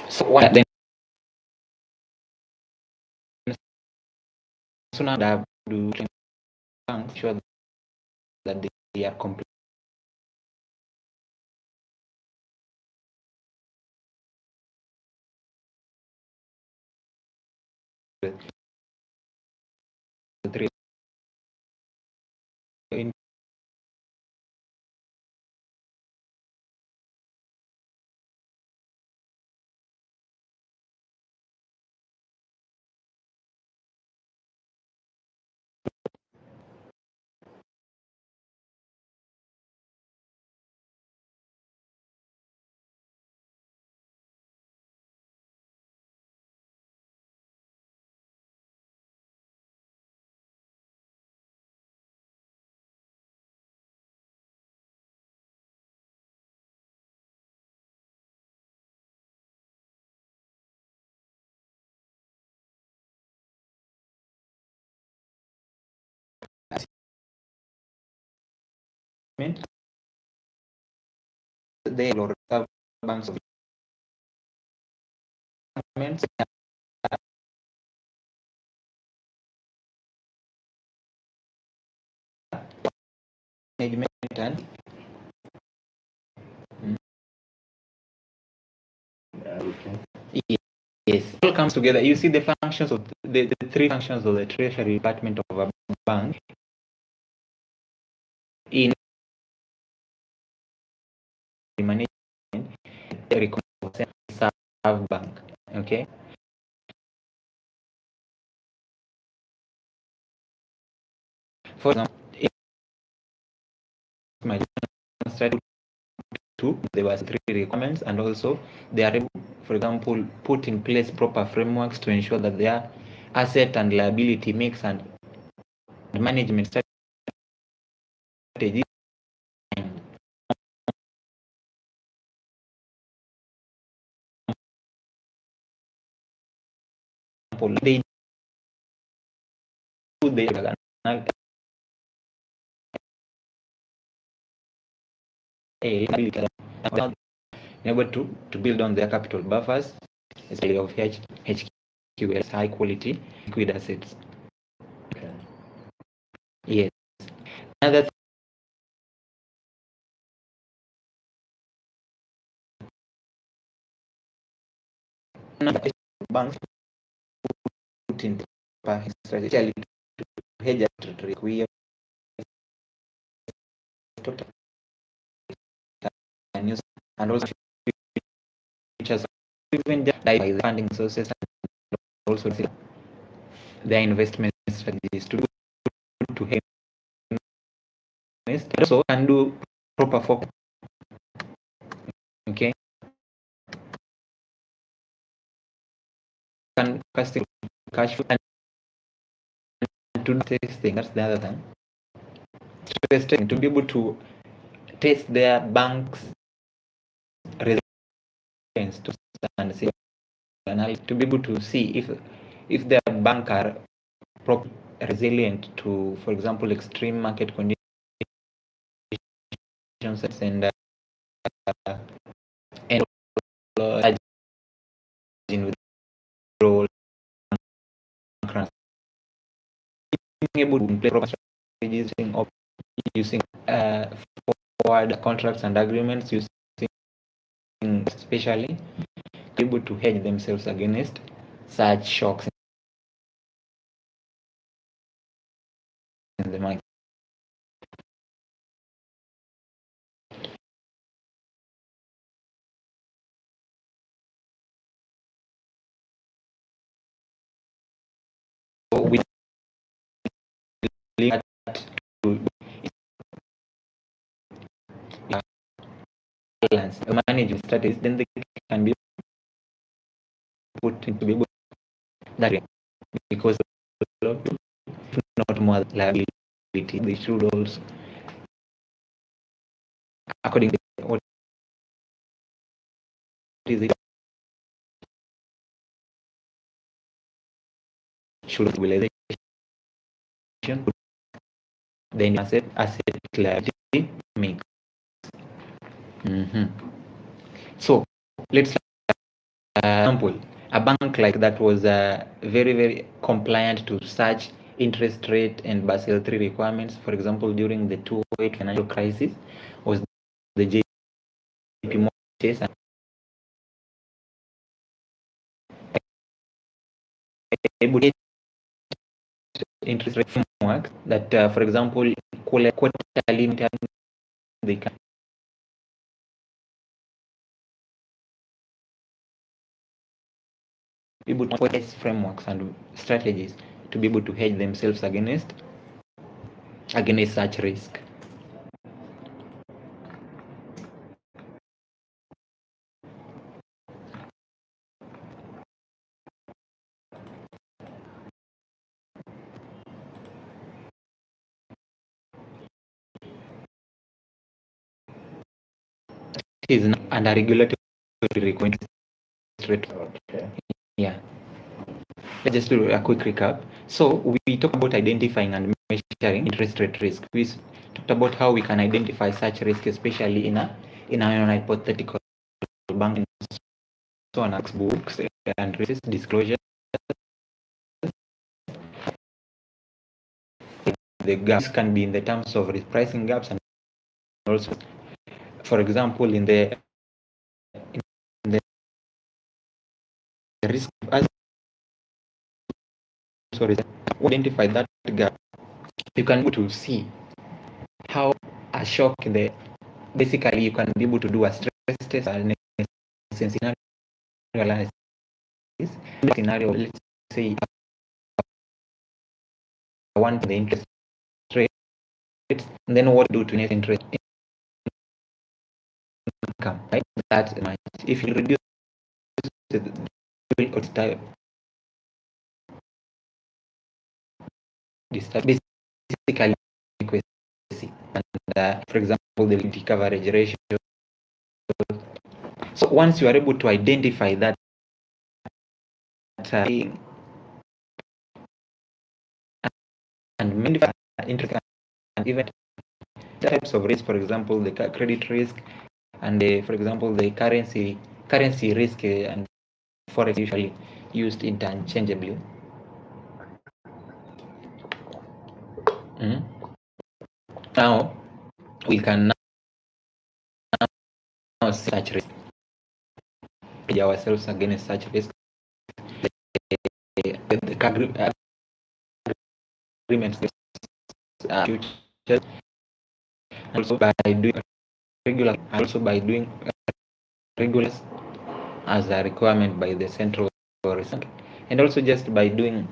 So what then soon after do banks sure that they are complete with the three in they or banks of governments management and yes, it all comes together. You see the functions of the three functions of the Treasury Department of a bank in management serve bank. Okay. For example, if my strategy two, there were three requirements, and also they are able, for example, put in place proper frameworks to ensure that their asset and liability mix and management strategy. They do the able to build on their capital buffers, especially of HQS, high quality liquid assets. Okay. Yes. Another banks put in strategy to hedge risk. We have talked about news and also features even just by the funding sources and also their investment strategies to help invest also and do proper focus. Okay. Can cash flow and to test things. That's the other thing. Testing to be able to test their bank's resilience to and see to be able to see if their bank are resilient to, for example, extreme market conditions and in withdrawal, being able to play proper strategies using forward contracts and agreements, using especially able to hedge themselves against such shocks in the market. So we leave that to balance managing strategies, then they can be put into be able that way, because not more liability. They should also, according to what is it, should stabilization, then asset liability mix. So let's example, a bank like that was very, very compliant to such interest rate and Basel III requirements. For example, during the 2008 financial crisis, was the JP Morgan case, and able to interest rate framework that, for example, quarterly they can be able to put frameworks and strategies to be able to hedge themselves against such risk. It is under regulatory requirement. Okay. Yeah. Let's just do a quick recap. So we talked about identifying and measuring interest rate risk. We talked about how we can identify such risk, especially in an hypothetical bank, so on books and risk disclosure. The gaps can be in the terms of pricing gaps, and also, for example, in the risk as sorry, identify that gap. You can be able to see how a shock basically you can be able to do a stress test and scenario analysis. Scenario, let's say I want the interest rate, then what do to net interest income, right? That much. If you reduce the type, this basically equity, and for example, the liquidity coverage ratio. So once you are able to identify that and modify interest and even types of risk, for example, the credit risk and for example, the currency risk and forex usually used interchangeably. Now we can now such risk, ourselves against such risk. The agreements future, also by doing regular, as a requirement by the central bank, and also just by doing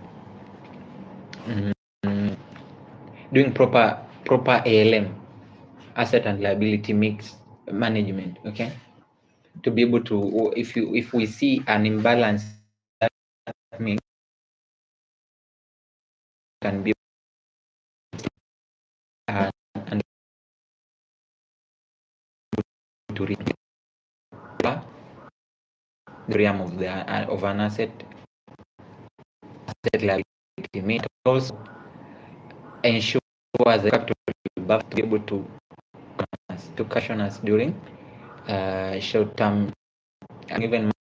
proper ALM, asset and liability mix management. Okay, to be able to, if we see an imbalance, that mix can be and to read the realm of an asset liability mix, also ensure as a capital buffer to be able to caution us during short-term and even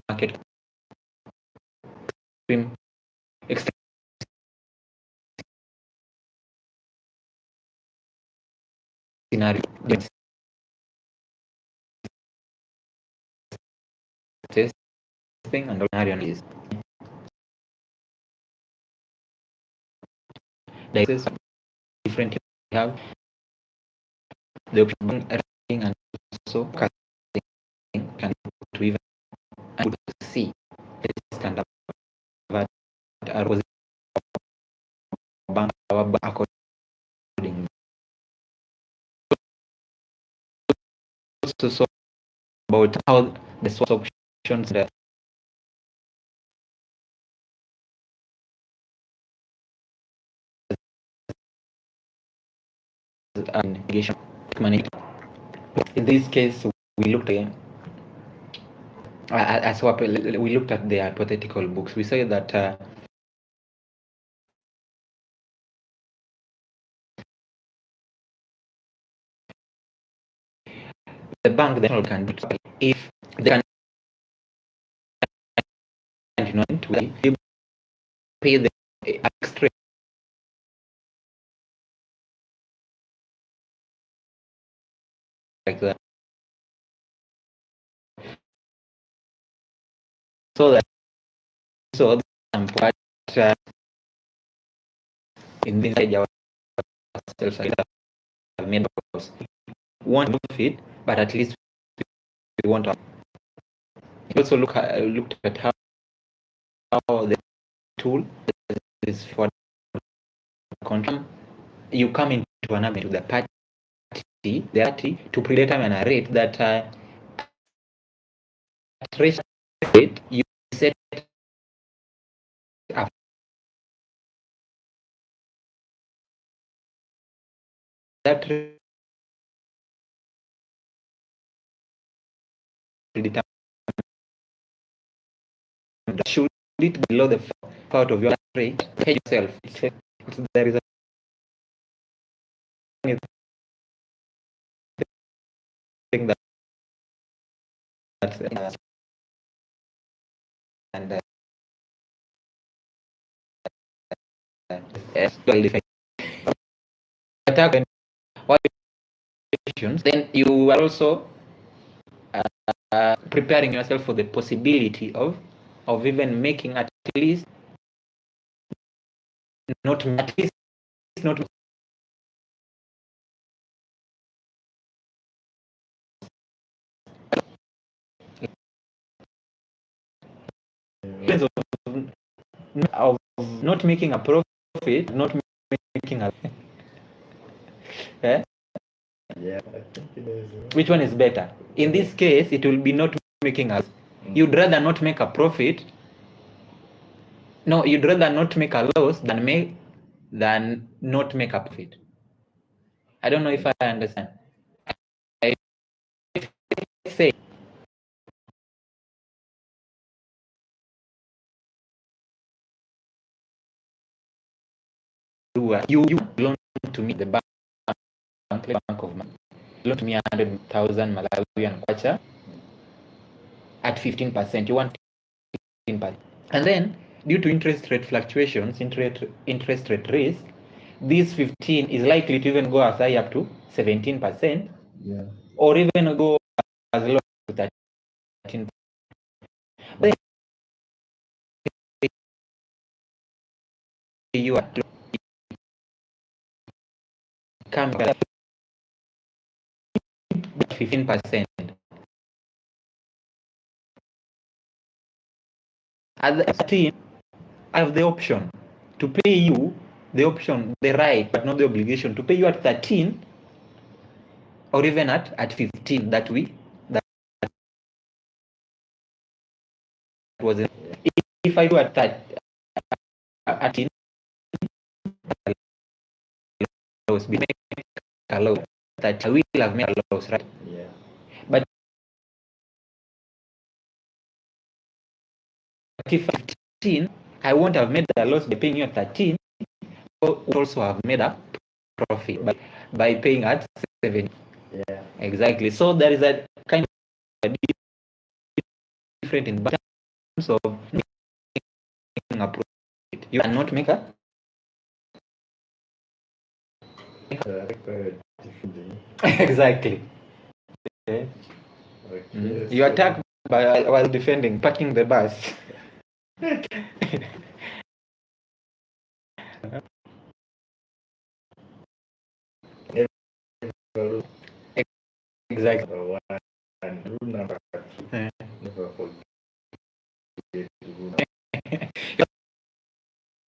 market extreme scenario testing and scenario analysis. There is different we have the option and also casting can to even see stand up that are bank according so about how the source options that navigation management. In this case, we looked again. We looked at the hypothetical books. We say that the bank then can if they can you pay the extra like that, so that in this stage ourselves have made us want to fit, but at least we want to. You also looked at how the tool is for control. You come into an agreement with the party to predetermine a rate that rate you set up that rate predetermined. Should it be below the part of your rate, pay yourself. There is a thing that's and attack and then you are also preparing yourself for the possibility of even making at least not of not making a profit, not making a eh? Yeah, I think it is. Which one is better? In this case, it will be not making a. You'd rather not make a profit. No, you'd rather not make a loss than not make a profit. I don't know if I understand. I say you loan to me the bank of money. Loan to me 100,000 Malawian kwacha at 15%. You want 15%. And then, due to interest rate fluctuations, interest rate risk, this 15 is likely to even go as high up to 17%, or even go as low as 13%. But you are coming at 15%. At the 13, I have the option to pay you the right, but not the obligation to pay you at 13 or even at 15 that was it. If I do at 13, loss, make a loss, that I will have made a loss, right? Yeah. But if 15, I won't have made a loss by paying you at 13, also have made a profit by paying at 7. Yeah. Exactly. So there is a kind of different in terms of making a profit. You cannot make a exactly. Okay. You attack while defending, parking the bus. Exactly. Rule number 2. Never forget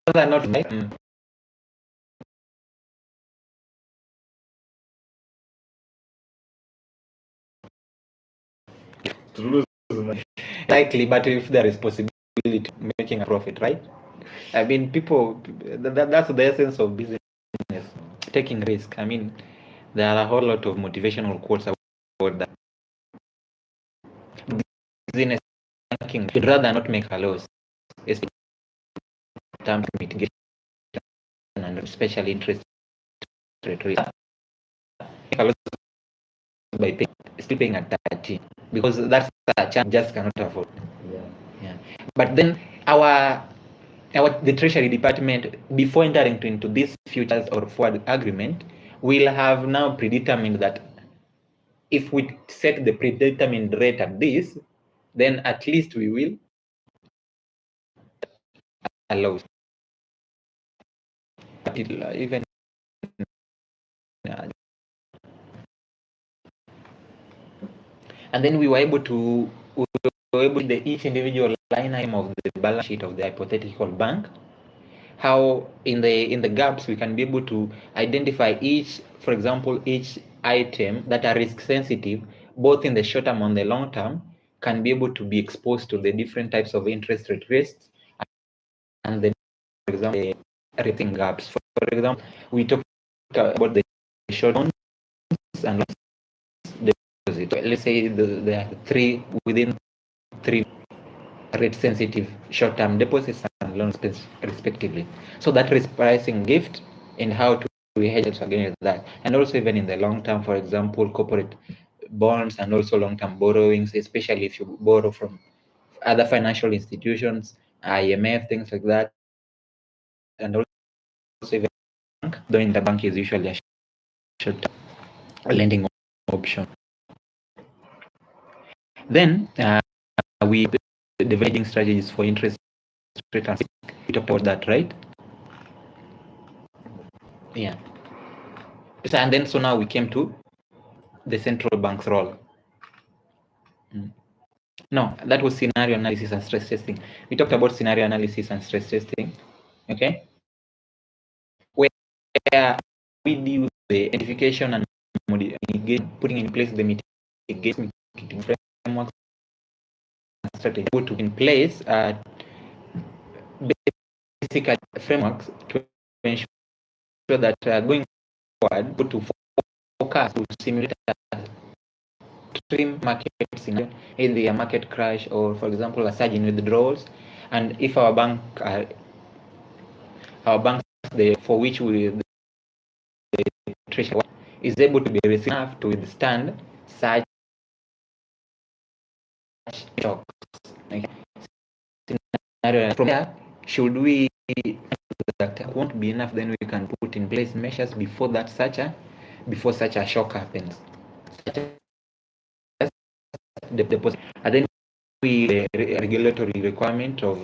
Not to lose money. likely, but if there is possibility of making a profit, right? I mean, people, that's the essence of business, taking risk. I mean, there are a whole lot of motivational quotes about that. Business thinking, you'd rather not make a loss, especially in terms of mitigation and especially interest rate risk. Make a loss by still paying at 13 because that's a chance just cannot afford. Yeah. Yeah. But then our the Treasury Department, before entering into this futures or forward agreement, will have now predetermined that if we set the predetermined rate at this, then at least we will allow even and then we were able to the each individual line item of the balance sheet of the hypothetical bank, how in the gaps we can be able to identify each, for example, each item that are risk sensitive, both in the short term and the long term, can be able to be exposed to the different types of interest rate risks, and then, for example, the rating gaps. For example, we talked about the short loans and deposit. Let's say there are three within three rate sensitive short term deposits and loans respectively. So that risk pricing gift and how to hedge against that. And also even in the long term, for example, corporate bonds and also long term borrowings, especially if you borrow from other financial institutions, IMF, things like that, and also even bank, though in the bank is usually a short term lending option. Then we dividing strategies for interest rate and we talked about that, right? Yeah. So, and then so now we came to the central bank's role. No, that was scenario analysis and stress testing. We talked about scenario analysis and stress testing, okay? Where we do the identification and putting in place the mitigation frameworks and strategy put in place basically frameworks to ensure that going forward, to focus to simulate extreme market scenario, either a market crash or, for example, a surge in withdrawals. And if our banks, for which the treasury is able to be resilient enough to withstand such shocks. Okay. From there, should we that won't be enough, then we can put in place measures before such a shock happens. The deposit, and then we regulatory requirement of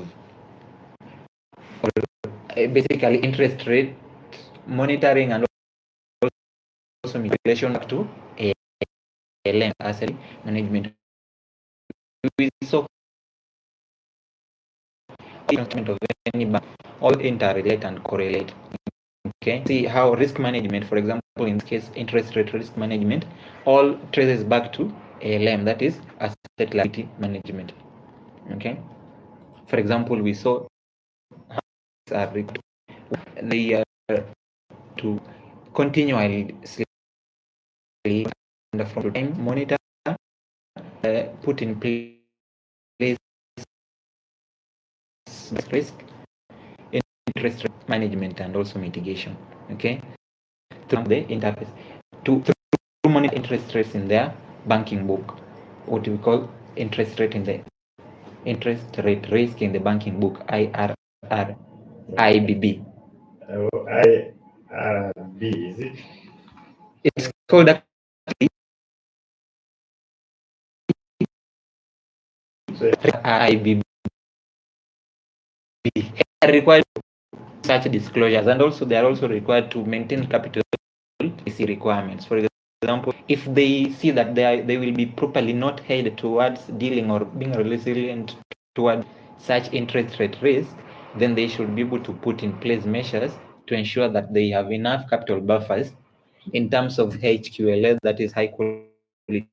basically interest rate monitoring and also mitigation to ALM, asset management. We saw of any bank all interrelate and correlate. Okay, see how risk management, for example, in this case, interest rate risk management, all traces back to ALM, that is asset liability management. Okay, for example, we saw they are to continually from time monitor, put in place risk, interest rate management, and also mitigation. Okay, through the interface to monitor interest rates in their banking book, what we call interest rate risk in the banking book, IRR, IBB. IRB, is it? It's called actually IBB. They are required such disclosures, and also they are also required to maintain capital requirements. For example, if they see that they will be properly not held towards dealing or being resilient toward such interest rate risk, then they should be able to put in place measures to ensure that they have enough capital buffers in terms of HQLA, that is high quality